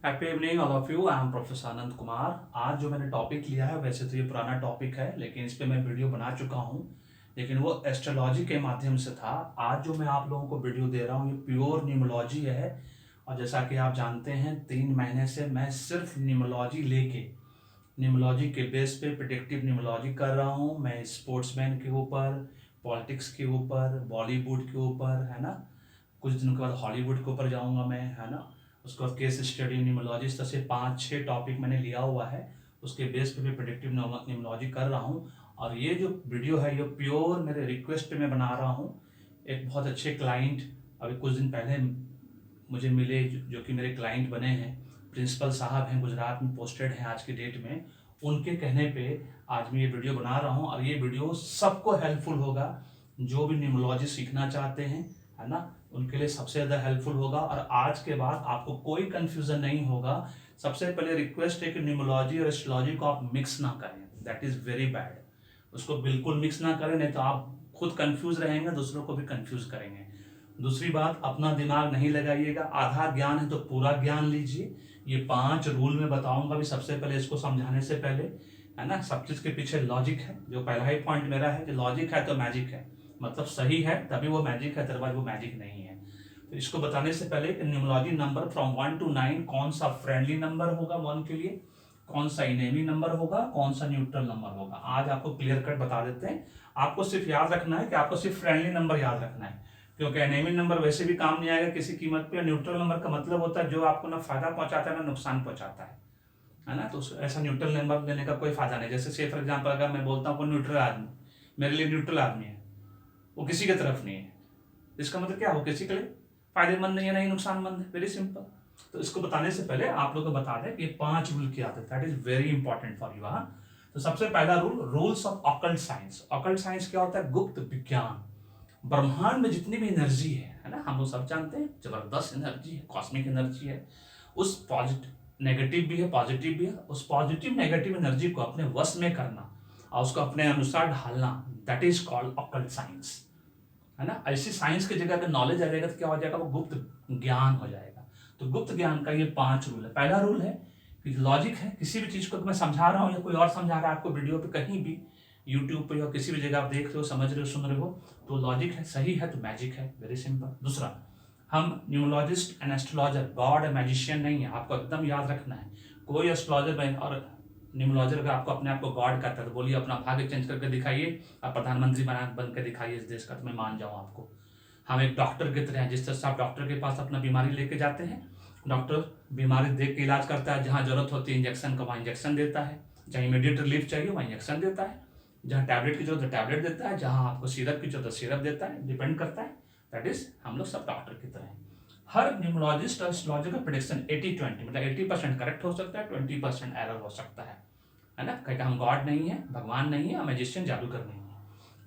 Happy evening all of you. I am professor Anand Kumar. आज जो मैंने टॉपिक लिया है वैसे तो ये पुराना टॉपिक है, लेकिन इस पे मैं वीडियो बना चुका हूँ, लेकिन वो एस्ट्रोलॉजी के माध्यम से था। आज जो मैं आप लोगों को वीडियो दे रहा हूँ ये प्योर न्यूमोलॉजी है। और जैसा कि आप जानते हैं 3 महीने से मैं सिर्फ न्यूमोलॉजी लेके न्यूमोलॉजी के बेस पे प्रिडिक्टिव न्यूमोलॉजी कर रहा हूँ। मैं स्पोर्ट्समैन के ऊपर, पॉलिटिक्स के ऊपर, बॉलीवुड के ऊपर, है ना, कुछ दिनों के बाद हॉलीवुड के ऊपर जाऊंगा मैं, है ना। उसके बाद केस स्टडी, न्यूमोलॉजिस्ट, से 5-6 टॉपिक मैंने लिया हुआ है। उसके बेस पे भी प्रिडिक्टिव न्यूमोलॉजी कर रहा हूँ। और ये जो वीडियो है ये प्योर मेरे रिक्वेस्ट पे मैं बना रहा हूँ। एक बहुत अच्छे क्लाइंट अभी कुछ दिन पहले मुझे मिले, जो कि मेरे क्लाइंट बने हैं, प्रिंसिपल साहब हैं, गुजरात में पोस्टेड हैं आज की डेट में। उनके कहने पे आज मैं ये वीडियो बना रहा हूँ, और ये वीडियो सबको हेल्पफुल होगा। जो भी न्यूमोलॉजी सीखना चाहते हैं, है ना, उनके लिए सबसे ज़्यादा हेल्पफुल होगा। और आज के बाद आपको कोई कंफ्यूजन नहीं होगा। सबसे पहले रिक्वेस्ट है कि न्यूमोलॉजी और एस्ट्रोलॉजी को आप मिक्स ना करें, दैट इज़ वेरी बैड। उसको बिल्कुल मिक्स ना करें, नहीं तो आप खुद कंफ्यूज रहेंगे, दूसरों को भी कंफ्यूज करेंगे। दूसरी बात, अपना दिमाग नहीं लगाइएगा। आधा ज्ञान है तो पूरा ज्ञान लीजिए। ये 5 रूल में बताऊंगा भी। सबसे पहले इसको समझाने से पहले, है ना, सब चीज़ के पीछे लॉजिक है। जो पहला ही पॉइंट मेरा है कि लॉजिक है तो मैजिक है, मतलब सही है तभी वो मैजिक है, अदरवाइज वो मैजिक नहीं है। तो इसको बताने से पहले कि न्यूमरोलॉजी नंबर फ्रॉम 1 to 9 कौन सा फ्रेंडली नंबर होगा 1 के लिए, कौन सा इनेमी नंबर होगा, कौन सा न्यूट्रल नंबर होगा, आज आपको क्लियर कट बता देते हैं। आपको सिर्फ याद रखना है कि आपको सिर्फ फ्रेंडली नंबर याद रखना है, क्योंकि एनेमी नंबर वैसे भी काम नहीं आएगा किसी कीमत पे। न्यूट्रल नंबर का मतलब होता है जो आपको ना फायदा पहुंचाता है ना नुकसान पहुंचाता है ना। तो ऐसा न्यूट्रल नंबर लेने का कोई फायदा नहीं। जैसे फॉर एग्जाम्पल अगर मैं बोलता हूँ वो न्यूट्रल आदमी, मेरे लिए न्यूट्रल आदमी है, वो किसी की तरफ नहीं है, इसका मतलब क्या, वो किसी के लिए फायदेमंद नहीं है, नहीं नुकसानमंद है। Very simple. तो इसको बताने से पहले आप लोग को बता दें कि 5 रूल क्या आते हैं, that is very important for you. तो सबसे पहला rule, rules of occult science. Occult science क्या होता है? गुप्त विज्ञान। ब्रह्मांड में जितनी भी एनर्जी है ना, हम लोग सब जानते हैं, जबरदस्त एनर्जी है, कॉस्मिक एनर्जी है। उस पॉजिटिव, नेगेटिव भी है, पॉजिटिव भी है। उस पॉजिटिव नेगेटिव एनर्जी को अपने वश में करना और उसको अपने अनुसार ढालना, that is called occult science, है ना। ऐसी साइंस की जगह अगर नॉलेज आ जाएगा तो क्या हो जाएगा? वो गुप्त ज्ञान हो जाएगा। तो गुप्त ज्ञान का ये 5 रूल है। पहला रूल है कि लॉजिक है। किसी भी चीज को मैं समझा रहा हूँ या कोई और समझा रहा है आपको वीडियो पे, कहीं भी यूट्यूब पे या किसी भी जगह आप देख रहे हो, समझ रहे हो, सुन रहे हो, तो लॉजिक है, सही है तो मैजिक है। Very simple. दूसरा, हम numerologist and astrologer God and magician नहीं है, आपको एकदम याद रखना है। कोई एस्ट्रोलॉजर और न्यूमोलॉजर अगर आपको अपने आप को गॉड कहता है तो बोलिए अपना भाग्य चेंज करके दिखाइए, आप प्रधानमंत्री बन के दिखाइए इस देश का, तो मैं मान जाऊँ आपको। हम एक डॉक्टर की तरह हैं, जिस तरह से आप डॉक्टर के पास अपना बीमारी लेके जाते हैं, डॉक्टर बीमारी देख के इलाज करता है। जहाँ जरूरत होती है इंजेक्शन का, वहाँ इंजेक्शन देता है। जहाँ इमीडिएट रिलीफ चाहिए वहाँ इंजेक्शन देता है। जहाँ टैबलेट की जरूरत है टैबलेट देता है। जहाँ आपको सिरप की जरूरत है सिरप देता है, डिपेंड करता है। दैट इज, हम लोग सब डॉक्टर की तरह हैं। हर न्यूमोलॉजिस्ट और एस्ट्रोलॉजर का प्रेडिक्शन 80-20, मतलब 80% करेक्ट हो सकता है, 20% एरर हो सकता है ना। कहीं हम गॉड नहीं है, भगवान नहीं है, मैजिशियन जादूगर नहीं है।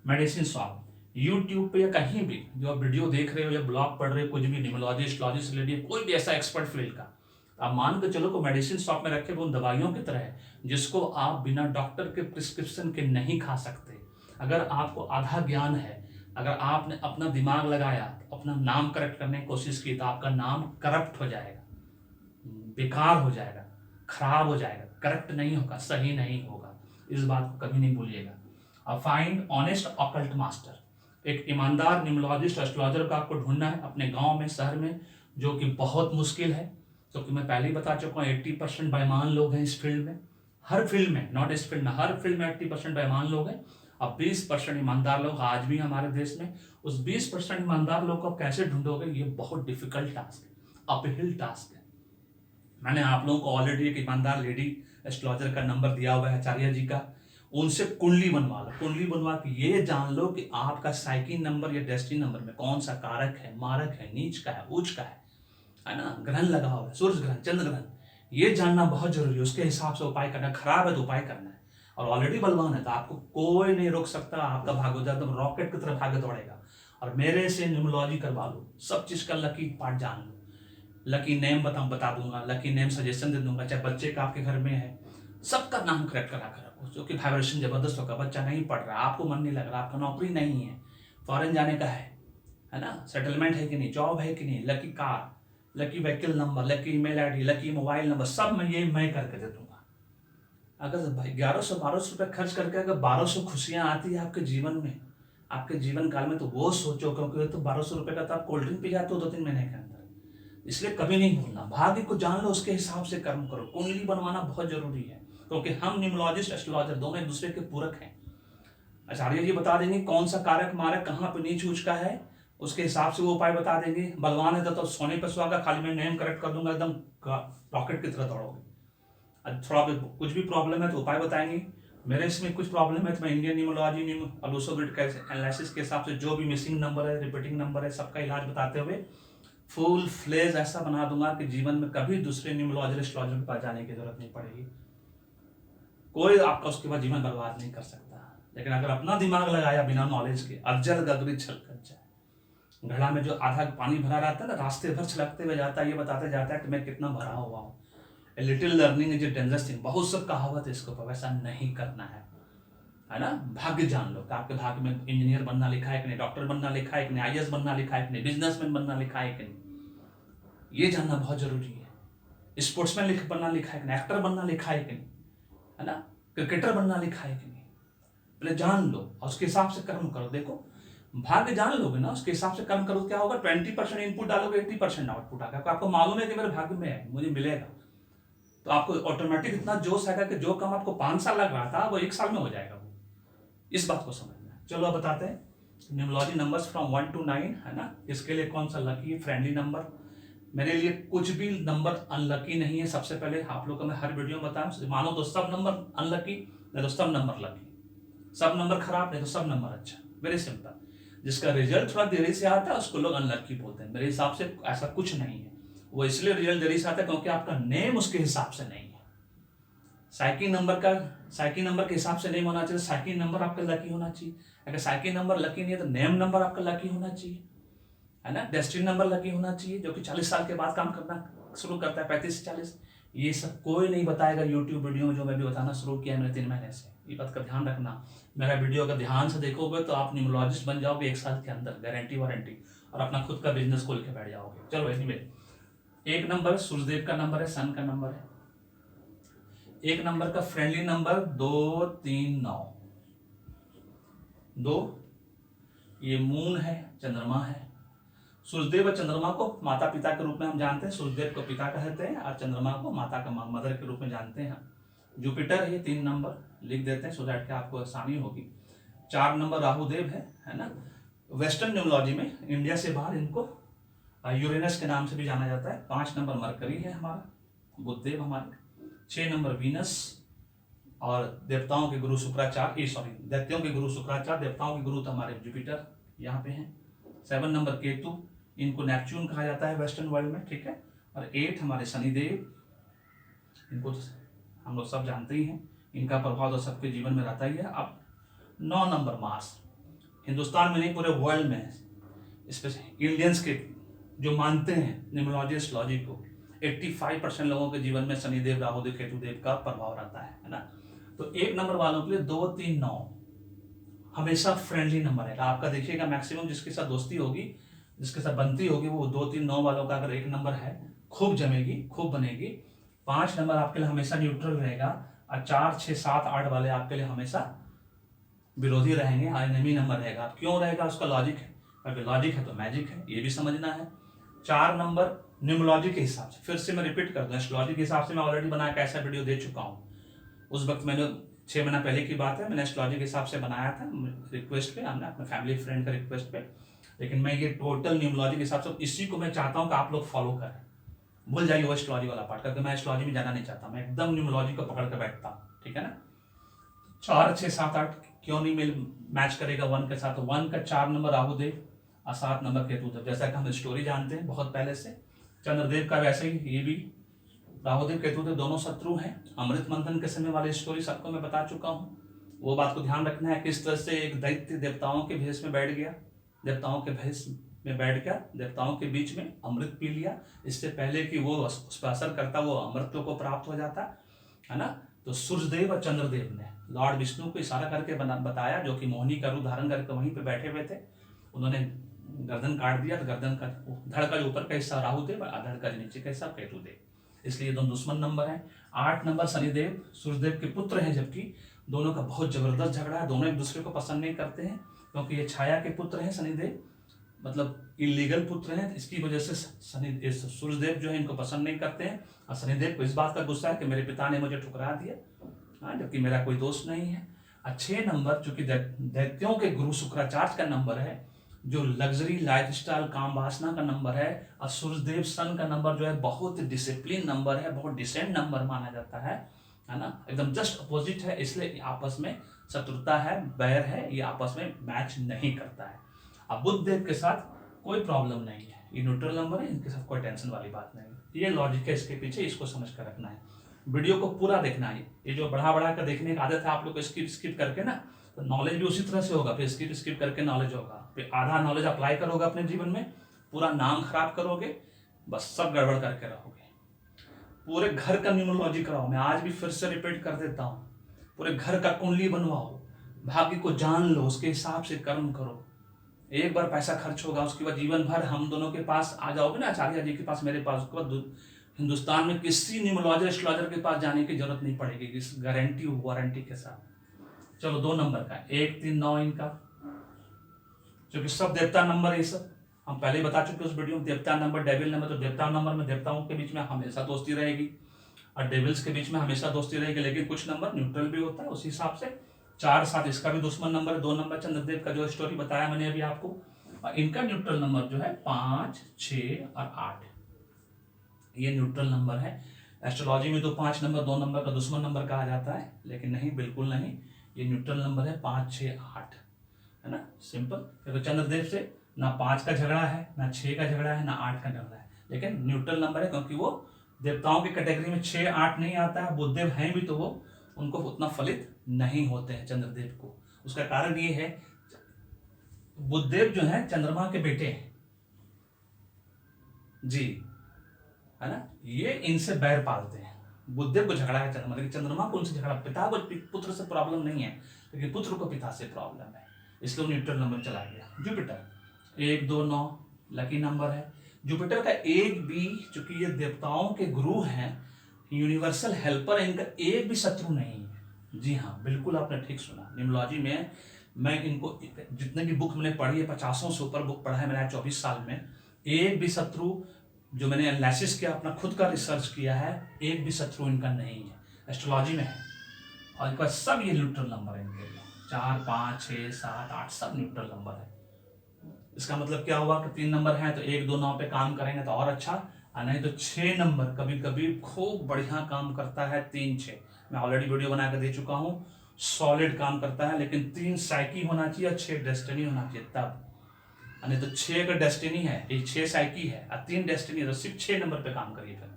मेडिसिन शॉप, यूट्यूब पे या कहीं भी जो आप वीडियो देख रहे हो या ब्लॉग पढ़ रहे हो, कुछ भी न्यूमोलॉजी एस्ट्रोलॉजी से रिलेटेड कोई भी ऐसा एक्सपर्ट फील्ड का, आप मान के चलो को मेडिसिन शॉप में रखे वो उन दवाइयों की तरह है जिसको आप बिना डॉक्टर के प्रिस्क्रिप्शन के नहीं खा सकते। अगर आपको आधा ज्ञान है, अगर आपने अपना दिमाग लगाया, अपना नाम करेक्ट करने की कोशिश की, तो आपका नाम करप्ट हो जाएगा, बेकार हो जाएगा, खराब हो जाएगा, करेक्ट नहीं होगा, सही नहीं होगा। इस बात को कभी नहीं भूलिएगा। अब फाइंड ऑनेस्ट ऑकल्ट मास्टर, एक ईमानदार न्यूमोलॉजिस्ट एस्ट्रोलॉजर का आपको ढूंढना है अपने गांव में, शहर में, जो कि बहुत मुश्किल है, क्योंकि मैं पहले ही बता चुका हूँ 80% बेईमान लोग हैं इस फील्ड में। हर फील्ड में, नॉट इस फील्ड में, हर फील्ड में 80% बेईमान लोग हैं। अब 20% ईमानदार लोग आज भी हमारे देश में। उस 20% ईमानदार लोग को आप कैसे ढूंढोगे? ये बहुत डिफिकल्ट टास्क है, अपहिल टास्क है। मैंने आप लोगों को ऑलरेडी एक ईमानदार लेडी एस्ट्रोलॉजर का नंबर दिया हुआ है, आचार्य जी का। उनसे कुंडली बनवा लो। कुंडली बनवा के ये जान लो कि आपका साइकिल नंबर या डेस्टिनी नंबर में कौन सा कारक है, मारक है, नीच का है, उच्च का है ना, ग्रहण लगा हुआ है, सूर्य ग्रहण, चंद्र ग्रहण, ये जानना बहुत जरूरी है। उसके हिसाब से उपाय करना। खराब है तो उपाय करना है। और ऑलरेडी बलवान है तो आपको कोई नहीं रोक सकता। आपका भाग्य एकदम रॉकेट की तरफ भाग्य दौड़ेगा। और मेरे से न्यूमरोलॉजी करवा लो, सब चीज का लकी पार्ट जान लो, लकी नेम बता दूंगा, लकी नेम सजेशन दे दूंगा। चाहे बच्चे का आपके घर में है, सबका नाम करेक्ट करा कर रखो, जो कि वाइब्रेशन जबरदस्त होगा। बच्चा नहीं पढ़ रहा, आपको मन नहीं लग रहा, आपका नौकरी नहीं है, फॉरेन जाने का है ना, सेटलमेंट है कि नहीं, जॉब है कि नहीं, lucky car, lucky vehicle number, lucky email ID, lucky mobile number, सब मैं करके दे दूंगा। अगर भाई 1100-1200 रुपये खर्च करके अगर 1200 खुशियां आती है आपके जीवन में, आपके जीवन काल में, तो वो सोचो, क्योंकि तो 1200 रुपये का तो आप कोल्ड ड्रिंक पी जाते हो 2-3 महीने के अंदर। इसलिए कभी नहीं भूलना, भाग्य को जान लो, उसके हिसाब से कर्म करो। कुंडली बनवाना बहुत जरूरी है, क्योंकि हम न्यूमरोलॉजिस्ट एस्ट्रोलॉजर दोनों एक दूसरे के पूरक हैं। आचार्य जी बता देंगे कौन सा कारक मारक कहाँ पे नीच ऊंच का है, उसके हिसाब से वो उपाय बता देंगे। बलवान है तो सोने पर सुहागा, खाली मैं नेम करेक्ट कर दूंगा, एकदम रॉकेट की तरह दौड़ोगे। थोड़ा कुछ भी प्रॉब्लम है तो उपाय बताएंगे। मेरे इसमें कुछ प्रॉब्लम है तो मैं इंडियन न्यूमरोलॉजी अलोसोग्रिड एनालिसिस के हिसाब से जो भी मिसिंग नंबर है, रिपीटिंग नंबर है, सबका इलाज बताते हुए फुल फ्लेज ऐसा बना दूंगा कि जीवन में कभी दूसरे न्यूमरोलॉजर एस्ट्रोलॉजर के पास जाने की जरूरत नहीं पड़ेगी। कोई आपका उसके बाद जीवन बर्बाद नहीं कर सकता। लेकिन अगर अपना दिमाग लगाया बिना नॉलेज के, अजल गगरी छलक जाए। घड़ा में जो आधा पानी भरा रहता है ना, रास्ते भर छलकते हुए जाता है, ये बताते जाता है कि मैं कितना भरा हुआ हूँ। A little learning is a dangerous thing, बहुत सब कहावत है इसके ऊपर, वैसा नहीं करना है ना। भाग्य जान लो कि आपके भाग्य में इंजीनियर बनना लिखा है कि नहीं, डॉक्टर बनना लिखा है कि नहीं, IAS बनना लिखा है कि नहीं, बिजनेसमैन बनना लिखा है कि नहीं, ये जानना बहुत जरूरी है। स्पोर्ट्समैन बनना लिखा है कि नहीं, एक्टर बनना लिखा है कि नहीं, है ना, क्रिकेटर बनना लिखा है कि नहीं, पहले जान लो और उसके हिसाब से कर्म करो। देखो भाग्य जान लोगे ना, उसके हिसाब से कर्म करो, क्या होगा, 20% इनपुट डालोगे, 80% आउटपुट आएगा। आपको मालूम है कि मेरे भाग्य में है, मुझे मिलेगा, तो आपको ऑटोमेटिक इतना जोश आएगा कि जो काम आपको 5 साल लग रहा था वो 1 साल में हो जाएगा। वो इस बात को समझना है। चलो अब बताते हैं न्यूमरोलॉजी नंबर्स फ्रॉम 1 to 9, है ना। इसके लिए कौन सा लकी फ्रेंडली नंबर, मेरे लिए कुछ भी नंबर अनलकी नहीं है। सबसे पहले आप लोग को मैं हर वीडियो में बताऊं, मानो तो सब नंबर अनलकी, नहीं तो सब नंबर लकी, सब नंबर खराब नहीं तो सब नंबर अच्छा। Very simple. जिसका रिजल्ट थोड़ा देरी से आता है उसको लोग अनलकी बोलते हैं। मेरे हिसाब से ऐसा कुछ नहीं है, वो इसलिए रिजल्ट देरी से आता है क्योंकि आपका नेम उसके हिसाब से नहीं है। साइकिल नंबर के हिसाब से नेम होना चाहिए, साइकिल नंबर आपका लकी होना चाहिए। अगर साइकिल नंबर लकी नहीं है तो नेम नंबर आपका लकी होना चाहिए, है ना। डेस्टिनी नंबर लकी होना चाहिए, जो कि 40 साल के बाद काम करना शुरू करता है, 35 से 40। ये सब कोई नहीं बताएगा यूट्यूब वीडियो में, जो मैं भी बताना शुरू किया मैंने 3 महीने से। ये बात का ध्यान रखना। मेरा वीडियो अगर ध्यान से देखोगे तो आप न्यूमरोलॉजिस्ट बन जाओगे 1 साल के अंदर, गारंटी वारंटी, और अपना खुद का बिजनेस खोल के बैठ जाओगे। चलो एनीवे, 1 नंबर सूर्यदेव का नंबर है, सन का नंबर है। 1 नंबर का फ्रेंडली नंबर 2, 3, 9। 2 ये मून है, चंद्रमा है। सूर्यदेव और चंद्रमा को माता पिता के रूप में हम जानते हैं। सूर्यदेव को पिता कहते हैं और चंद्रमा को माता का मदर के रूप में जानते हैं। जुपिटर है, 3 नंबर लिख देते हैं सो दैट के आपको आसानी होगी। 4 नंबर राहुदेव है ना। वेस्टर्न न्यूमरोलॉजी में इंडिया से बाहर इनको यूरेनस के नाम से भी जाना जाता है। 5 नंबर मरकरी है हमारा, बुधदेव हमारे। 6 नंबर वीनस, और देवताओं के गुरु शुक्राचार्य, दैत्यों के गुरु शुक्राचार्य, देवताओं के गुरु तो हमारे जुपिटर यहाँ पे हैं। 7 नंबर केतु, इनको नेपच्यून कहा जाता है वेस्टर्न वर्ल्ड में, ठीक है। और 8 हमारे शनिदेव, इनको तो हम लोग सब जानते ही हैं, इनका प्रभाव तो सबके जीवन में रहता ही है। अब 9 नंबर मार्स, हिंदुस्तान में नहीं पूरे वर्ल्ड में, स्पेशली इंडियंस के जो मानते हैं न्यूमरोलॉजी एस्ट्रोलॉजी को, 85% लोगों के जीवन में शनिदेव, राहुदेव, केतुदेव का प्रभाव रहता है ना। तो 1 नंबर वालों के लिए 2, 3, 9 हमेशा फ्रेंडली नंबर है। आपका देखिएगा मैक्सिमम जिसके साथ दोस्ती होगी, जिसके साथ बनती होगी, वो 2, 3, 9 वालों का अगर 1 नंबर है, खूब जमेगी, खूब बनेगी। 5 नंबर आपके लिए हमेशा न्यूट्रल रहेगा, और 4, 6, 7, 8 वाले आपके लिए हमेशा विरोधी रहेंगे, एनिमी नंबर रहेगा। क्यों रहेगा, उसका लॉजिक है, अगर लॉजिक है तो मैजिक है, ये भी समझना है। 4 नंबर न्यूमरोलॉजी के हिसाब से, फिर से मैं रिपीट कर दूं, एस्ट्रोलॉजी के हिसाब से मैं ऑलरेडी बना के ऐसा वीडियो दे चुका हूँ। उस वक्त मैंने 6 महीना पहले की बात है, मैंने एस्ट्रोलॉजी के हिसाब से बनाया था रिक्वेस्ट पे, हमने अपने फैमिली फ्रेंड का रिक्वेस्ट पे। लेकिन मैं ये टोटल न्यूमरोलॉजी के हिसाब से, इसी को मैं चाहता हूँ कि आप लोग फॉलो करें। भूल जाइए वो एस्ट्रोलॉजी वाला पार्ट, क्योंकि मैं एस्ट्रोलॉजी में जाना नहीं चाहता, मैं एकदम न्यूमरोलॉजी को पकड़ के बैठता हूँ, ठीक है ना। 4, 6, 7, 8 क्यों नहीं मैच करेगा 1 के साथ। 1 का 4 नंबर राहुदेव और 7 नंबर केतुदेव, जैसा कि हम स्टोरी जानते हैं बहुत पहले से। चंद्रदेव का वैसे ही, ये भी राहुदेव केतुदेव दोनों शत्रु हैं। अमृत मंथन के समय वाली स्टोरी सबको मैं बता चुका हूँ। वो बात को ध्यान रखना है, किस तरह से एक दैत्य देवताओं के भेष में बैठ गया, देवताओं के भेष में बैठ गया, देवताओं के बीच में अमृत पी लिया, इससे पहले कि वो उस पर असर करता, वो अमृत को प्राप्त हो जाता, है ना। तो सूर्यदेव और चंद्रदेव ने लॉर्ड विष्णु को इशारा करके बताया, जो कि मोहिनी का रूप धारण करके वहीं पे बैठे हुए थे। उन्होंने गर्दन काट दिया तो गर्दन का धड़ का जो ऊपर का हिस्सा राहुदेव और धड़ का जो नीचे का हिस्सा केतुदेव, इसलिए दोनों दुश्मन नंबर है। 8 नंबर शनिदेव सूर्यदेव के पुत्र हैं, जबकि दोनों का बहुत जबरदस्त झगड़ा है, दोनों एक दूसरे को पसंद नहीं करते हैं, क्योंकि ये छाया के पुत्र हैं शनिदेव, मतलब इलीगल पुत्र हैं। इसकी वजह से शनि सूर्यदेव जो है इनको पसंद नहीं करते हैं, और शनिदेव को इस बात का गुस्सा है कि मेरे पिता ने मुझे ठुकरा दिया, हाँ, जबकि मेरा कोई दोष नहीं है। 6 नंबर चूंकि दैत्यों के गुरु शुक्राचार्य का नंबर है, जो लग्जरी लाइफस्टाइल काम वासना का नंबर है, और सूर्यदेव सन का नंबर जो है बहुत डिसिप्लिन नंबर है, बहुत डिसेंट नंबर माना जाता है ना, एकदम जस्ट अपोजिट है, इसलिए आपस में शत्रुता है, बैर है, ये आपस में मैच नहीं करता है। अब बुध देव के साथ कोई प्रॉब्लम नहीं है, ये न्यूट्रल नंबर है, इनके साथ कोई टेंशन वाली बात नहीं। ये लॉजिक है इसके पीछे, इसको समझ कर रखना है, वीडियो को पूरा देखना है। ये जो बढ़ा कर देखने की आदत है आप लोग को, स्किप करके ना, तो नॉलेज भी उसी तरह से होगा, फिर स्किप करके नॉलेज होगा, फिर आधा नॉलेज अप्लाई करोगे अपने जीवन में, पूरा नाम खराब करोगे, बस सब गड़बड़ करके रहोगे। पूरे घर का न्यूमरोलॉजी कराओ, मैं आज भी फिर से रिपीट कर देता हूँ, पूरे घर का कुंडली बनवाओ, भाग्य को जान लो, उसके हिसाब से कर्म करो। एक बार पैसा खर्च होगा, उसके बाद जीवन भर हम दोनों के पास आ जाओगे ना, आचार्य जी के पास, मेरे पास, उसके बाद हिंदुस्तान में किसी न्यूमरोलॉजर एस्ट्रोलॉजर के पास जाने की जरूरत नहीं पड़ेगी, इस गारंटी वारंटी के साथ। चलो 2 नंबर का 1 3 9 इनका, क्योंकि सब देवता नंबर है, ये सब हम पहले ही बता चुके उस वीडियो में। देवता नंबर, डेविल नंबर, तो देवता नंबर में देवताओं के बीच में हमेशा दोस्ती रहेगी, और डेविल्स के बीच में हमेशा दोस्ती रहेगी, लेकिन कुछ नंबर न्यूट्रल भी होता है उसी हिसाब से। 4 7 इसका भी दुश्मन नंबर है। 2 नंबर चंद्रदेव का जो स्टोरी बताया मैंने अभी आपको, और इनका न्यूट्रल नंबर जो है 5 6 और 8, ये न्यूट्रल नंबर है। एस्ट्रोलॉजी में तो 5 नंबर 2 नंबर का दुश्मन नंबर कहा जाता है, लेकिन नहीं, बिल्कुल नहीं, ये न्यूट्रल नंबर है 5 6 8, है ना, सिंपल। क्योंकि चंद्रदेव से ना 5 का झगड़ा है, ना 6 का झगड़ा है, ना 8 का झगड़ा है, लेकिन न्यूट्रल नंबर है, क्योंकि वो देवताओं की कैटेगरी में 6 8 नहीं आता है। बुधदेव हैं भी तो वो उनको उतना फलित नहीं होते हैं चंद्रदेव को। उसका कारण ये है, बुधदेव जो है चंद्रमा के बेटे हैं जी, है ना, ये इनसे बैर पालते हैं। बुधदेव को झगड़ा है चंद्रमा, लेकिन चंद्रमा को उनसे झगड़ा, पिता को पुत्र से प्रॉब्लम नहीं है, लेकिन पुत्र को पिता से प्रॉब्लम है, इसलिए वो न्यूट्रल नंबर चला गया। जुपिटर 1 2 9 लकी नंबर है। जुपिटर का एक भी, चूंकि ये देवताओं के गुरु हैं, यूनिवर्सल हेल्पर है, इनका एक भी शत्रु नहीं है। जी हाँ, बिल्कुल आपने ठीक सुना। न्यूमरोलॉजी में मैं इनको जितने भी बुक मैंने पढ़ी है, 50 से ऊपर बुक पढ़ा है मैंने 24 साल में, एक भी शत्रु, जो मैंने एनालिसिस किया, अपना खुद का रिसर्च किया है, एक भी शत्रु इनका नहीं है, एस्ट्रोलॉजी में है। और इनका सब ये न्यूट्रल नंबर है इनके लिए, 4 5 6 7 8 सब न्यूट्रल नंबर है। इसका मतलब क्या हुआ कि 3 नंबर है तो 1 2 9 पे काम करेंगे तो और अच्छा, और नहीं तो 6 नंबर कभी कभी खूब बढ़िया काम करता है। 3 6 मैं ऑलरेडी वीडियो बना कर दे चुका हूँ, सॉलिड काम करता है, लेकिन 3 साइकी होना चाहिए और 6 डेस्टिनी होना चाहिए तब, नहीं तो 6 का डेस्टिनी है, ये 6 साइकी है और 3 डेस्टिनी है, तो सिर्फ 6 नंबर पे काम करिए। फिर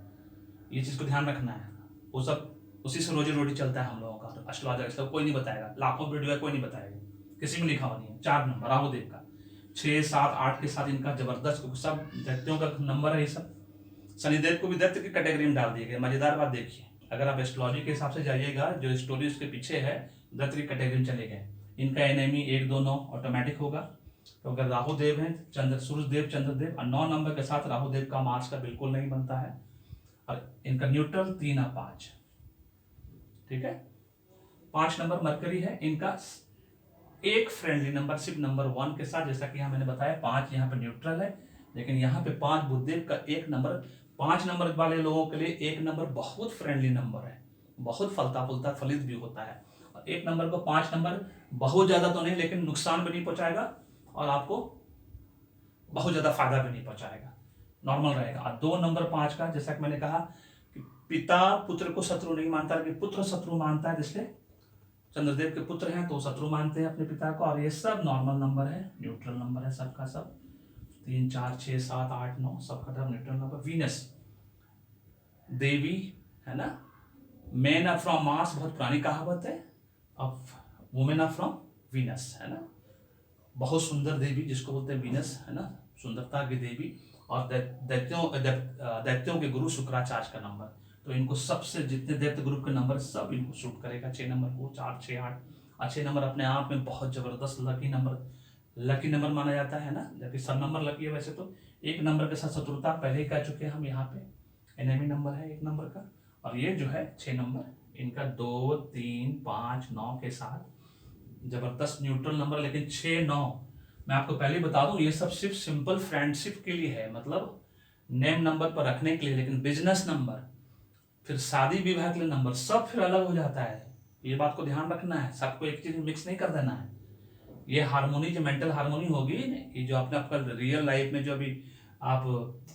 ये चीज़ को ध्यान रखना है, वो सब उसी से रोजी रोटी चलता है हम लोगों का। एस्ट्रोलॉजर इसका कोई नहीं बताएगा, लाखों वीडियो है, कोई नहीं बताएगा, किसी में लिखा हुआ नहीं है। 4 नंबर राहुदेव का 6 7 8 के साथ इनका जबरदस्त, सब दैत्यों का नंबर है ये सब। शनिदेव को भी दैत्य की कैटेगरी में डाल दिए गए। मजेदार बात देखिए, अगर आप एस्ट्रोलॉजी के हिसाब से जाइएगा, जो स्टोरी उसके पीछे है, दैत्य की कैटेगरी में चले गए। इनका एनिमी 1 2 9 ऑटोमेटिक होगा, तो अगर राहुदेव है, सूर्यदेव चंद्रदेव, और 9 नंबर के साथ राहुदेव का मार्च का बिल्कुल नहीं बनता है, और इनका न्यूट्रल 3 और 5, ठीक है। 5 नंबर मरकरी है, इनका एक फ्रेंडली नंबर सिर्फ नंबर 1 के साथ, जैसा कि यहाँ मैंने बताया 5 यहाँ पे न्यूट्रल है, लेकिन यहाँ पे 5 बुधदेव का 1 नंबर, 5 नंबर वाले लोगों के लिए 1 नंबर बहुत फ्रेंडली नंबर है, बहुत फलता फूलता फलित भी होता है। और 1 नंबर को 5 नंबर बहुत ज्यादा तो नहीं, लेकिन नुकसान भी नहीं पहुंचाएगा और आपको बहुत ज्यादा फायदा भी नहीं पहुंचाएगा, नॉर्मल रहेगा। और 2 नंबर 5 का, जैसा कि मैंने कहा कि पिता पुत्र को शत्रु नहीं मानता, लेकिन पुत्र शत्रु मानता है, जिसलिए चंद्रदेव के पुत्र हैं तो शत्रु मानते हैं अपने पिता को। और ये सब नॉर्मल नंबर है, न्यूट्रल नंबर है सबका सब, 3 4 6 7 8 9 सबका सब न्यूट्रल नंबर। वीनस देवी है ना, मैन आर फ्रॉम मार्स, बहुत पुरानी कहावत है, अब वुमेन आर फ्रॉम वीनस, है ना, बहुत सुंदर देवी जिसको बोलते हैं वीनस, है ना, सुंदरता की देवी। और दैत्यों के गुरु शुक्राचार्य का नंबर, तो इनको सबसे जितने दैत्य ग्रुप के नंबर सब इनको सूट करेगा। 6 नंबर को, 4 6 8, अच्छे नंबर अपने आप में बहुत जबरदस्त लकी नंबर लकी नंबर माना जाता है ना, जबकि सब नंबर लकी है वैसे तो। एक नंबर के साथ शत्रुता पहले ही कह चुके हैं हम यहाँ पे, एनिमी नंबर है एक नंबर का। और ये जो है 6 नंबर, इनका 2, 3, 5, 9 के साथ जबरदस्त न्यूट्रल नंबर। लेकिन 6, 9 मैं आपको पहले ही बता दूं, ये सब सिर्फ सिंपल फ्रेंडशिप के लिए है, मतलब नेम नंबर पर रखने के लिए। लेकिन बिजनेस नंबर, फिर शादी विवाह के लिए नंबर, सब फिर अलग हो जाता है। ये बात को ध्यान रखना है, सबको एक चीज मिक्स नहीं कर देना है। ये हारमोनी, जो मेंटल हारमोनी होगी, ये जो आपने आपका रियल लाइफ में जो अभी आप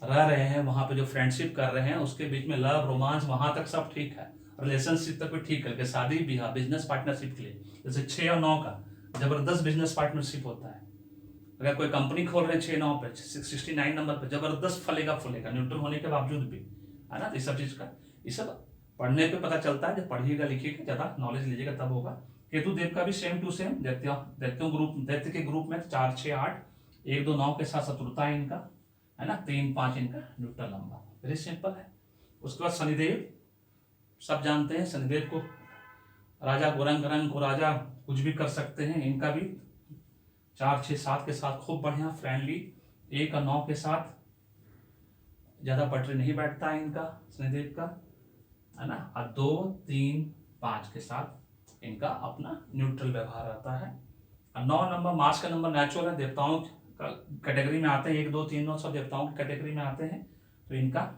रह रहे हैं, वहां पे जो फ्रेंडशिप कर रहे हैं, उसके बीच में लव रोमांस वहां तक सब ठीक है, रिलेशनशिप तक भी ठीक है। शादी ब्याह बिजनेस पार्टनरशिप के लिए जैसे 6 और 9 का जबरदस्त बिजनेस पार्टनरशिप होता है। अगर कोई कंपनी खोल रहे हैं 6, 9 पे, 69 नंबर पे, जबरदस्त फलेगा फूलेगा न्यूट्रल होने के बावजूद भी, है ना। इस सब चीज का, ये सब पढ़ने पे पता चलता है। जब पढ़िएगा लिखिएगा, ज्यादा नॉलेज लीजिएगा तब होगा। केतु देव का भी सेम टू सेम दैत्यों ग्रुप, दैत्य के ग्रुप में 4, 6, 8, 1, 2, 9 के साथ शत्रुता है इनका, है ना। 3, 5 इनका न्यूट्रल नंबर, वेरी सिंपल है। उसके बाद शनिदेव, सब जानते हैं शनिदेव को, राजा गुरंग रंग को राजा कुछ भी कर सकते हैं। इनका भी 4, 6, 7 के साथ खूब बढ़िया फ्रेंडली। 1 और 9 के साथ ज्यादा पटरी नहीं बैठता है इनका शनिदेव का, है ना। और 2, 3, 5 के साथ इनका अपना न्यूट्रल व्यवहार रहता है। और 9 नंबर मार्स का नंबर नेचुरल है, देवताओं का कैटेगरी में आते हैं। 1, 2, 3, 9 सब देवताओं की कैटेगरी में आते हैं। तो इनका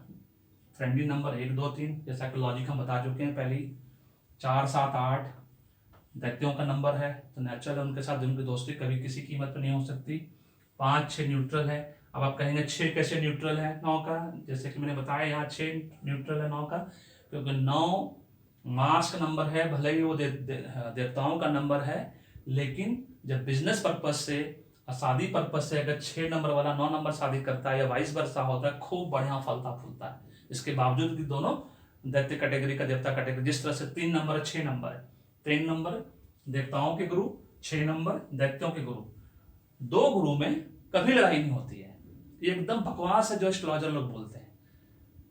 फ्रेंडली नंबर 1, 2, 3, जैसा कि लॉजिक हम बता चुके हैं पहले ही। 4, 7, 8 दैत्यों का नंबर है, तो नेचुरल उनके साथ उनकी दोस्ती कभी किसी कीमत पर नहीं हो सकती। 5, 6 न्यूट्रल है। अब आप कहेंगे 6 कैसे न्यूट्रल है 9 का, जैसे कि मैंने बताया यहाँ 6 न्यूट्रल है 9 का, क्योंकि 9 मार्स का नंबर है। भले ही वो देवताओं का नंबर है, लेकिन जब बिजनेस पर्पज से और शादी पर्पज से अगर 6 नंबर वाला 9 नंबर शादी करता है या वाइस वर्सा होता है, खूब बढ़िया फलता फूलता है। इसके बावजूद भी दोनों दैत्य कैटेगरी का, देवता कैटेगरी, जिस तरह से 3 नंबर है, 6 नंबर है। 3 नंबर देवताओं के गुरु, 6 नंबर दैत्यों के गुरु। 2 गुरु में कभी लड़ाई नहीं होती है। ये एकदम बकवास है जो एस्ट्रोलॉजर लोग बोलते हैं।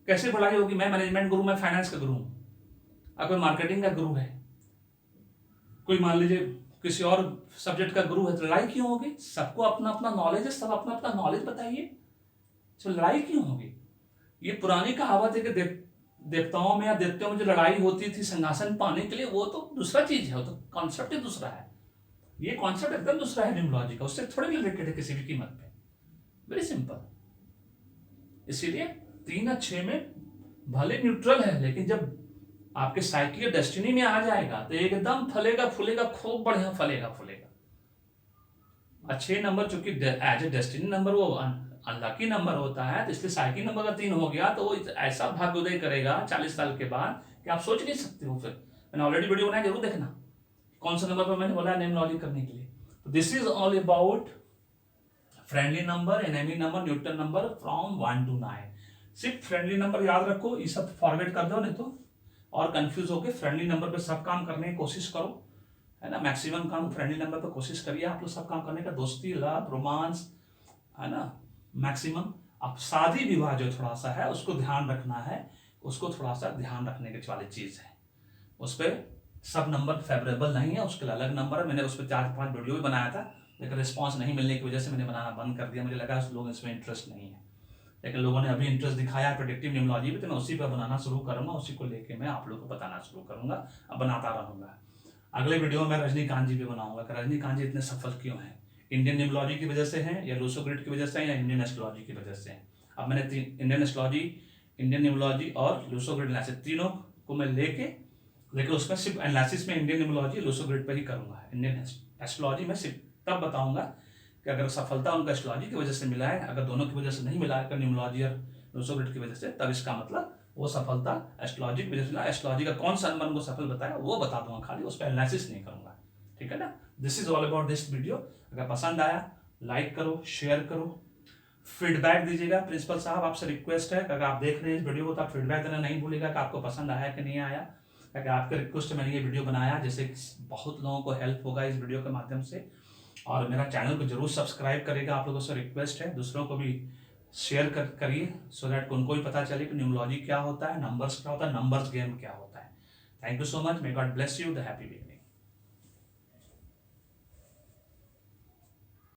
कैसे लड़ाई होगी? मैं मैनेजमेंट गुरु, मैं फाइनेंस का गुरु हूं, और कोई मार्केटिंग का गुरु है, कोई मान लीजिए किसी और सब्जेक्ट का गुरु है, तो लड़ाई क्यों होगी? सबको अपना अपना नॉलेज है, सब अपना अपना नॉलेज बताइए, तो लड़ाई क्यों होगी? ये पुरानी कहावत है कि देवताओं में या देवताओं में जो लड़ाई होती थी सिंहासन पाने के लिए, वो तो दूसरा चीज है, वो तो कॉन्सेप्ट ही दूसरा है। ये कॉन्सेप्ट एकदम दूसरा है न्यूमरोलॉजी का, उससे थोड़े रिलेटेड है किसी भी कीमत पे, वेरी सिंपल। इसीलिए 3 और 6 में भले न्यूट्रल है, लेकिन जब आपके साइकिल डेस्टिनी में आ जाएगा तो एकदम फलेगा फूलेगा, खूब बढ़िया फलेगा फूलेगा। अच्छे नंबर चूंकि एज ए डेस्टिनी नंबर वो अनलकी नंबर होता है, तो इसलिए साइकिल नंबर का 3 हो गया तो वो ऐसा भाग्योदय करेगा 40 साल के बाद कि आप सोच नहीं सकते हो। फिर मैंने ऑलरेडी वीडियो बनाया, जरूर देखना कौन सा नंबर पर मैंने बोला न्यूमरोलॉजी करने के लिए। तो this is all about friendly number, enemy number, neutral number from 1 to 9। सिर्फ फ्रेंडली नंबर याद रखो, ये सब फॉरवर्ड कर दो, नहीं तो और कंफ्यूज होके फ्रेंडली नंबर पे सब काम करने की कोशिश करो, है ना। मैक्सिमम काम फ्रेंडली नंबर पे कोशिश करिए आप लोग सब काम करने का, दोस्ती, लव, रोमांस, है ना, मैक्सिमम। अब शादी विवाह जो थोड़ा सा है उसको ध्यान रखना है, उसको थोड़ा सा ध्यान रखने की वाली चीज है। उस पर सब नंबर फेवरेबल नहीं है, उसके लिए अलग नंबर है। मैंने उस पर 4-5 वीडियो भी बनाया था, लेकिन रिस्पॉन्स नहीं मिलने की वजह से मैंने बनाना बंद कर दिया। मुझे लगा लोग इसमें इंटरेस्ट नहीं है, लेकिन लोगों ने अभी इंटरेस्ट दिखाया प्रेडिक्टिव न्यूमरोलॉजी पे, तो मैं उसी पर बनाना शुरू करूंगा, उसी को लेके मैं आप लोगों को बताना शुरू करूंगा, अब बनाता रहूंगा। अगले वीडियो में मैं रजनीकांत जी पे बनाऊंगा कि रजनीकांत जी इतने सफल क्यों हैं, इंडियन न्यूमरोलॉजी की वजह से हैं, या लूसो ग्रिड की वजह से हैं, या इंडियन एस्ट्रोलॉजी की वजह से हैं। अब मैंने इंडियन एस्ट्रोलॉजी, इंडियन न्यूमरोलॉजी और लूसो ग्रिड एनालिसिस तीनों को मैं लेके उसमें सिर्फ एनालिसिस में इंडियन न्यूमरोलॉजी लूसो ग्रिड पर ही करूंगा। इंडियन एस्ट्रोलॉजी में सिर्फ तब बताऊंगा कि अगर सफलता उनका एस्ट्रोलॉजी की वजह से मिला है, अगर दोनों की वजह से नहीं मिला है, न्यूमरोलॉजी और लूसो ग्रिड की वजह से, तब इसका मतलब वो सफलता एस्ट्रोलॉजी की वजह से। एस्ट्रोलॉजी का कौन सा नंबर उनको सफल बताया वो बता दूंगा, खाली उस पर एनालिसिस नहीं करूंगा, ठीक है ना। This is all about this video. अगर पसंद आया लाइक करो, शेयर करो, फीडबैक दीजिएगा। प्रिंसिपल साहब आपसे रिक्वेस्ट है कि अगर आप देख रहे हैं इस वीडियो को तो आप फीडबैक देना नहीं भूलिएगा कि आपको पसंद आया कि नहीं आया। क्योंकि आपके रिक्वेस्ट से मैंने ये वीडियो बनाया, जिससे बहुत लोगों को हेल्प होगा इस वीडियो के माध्यम से। और मेरा चैनल को जरूर सब्सक्राइब करेगा, आप लोगों से रिक्वेस्ट है। दूसरों को भी शेयर करिए, सो दैट उनको भी पता चले कि न्यूमरोलॉजी क्या होता है, नंबर्स क्या होता है, नंबर्स गेम क्या होता है। Thank you so much, may God bless you, the happy beginning.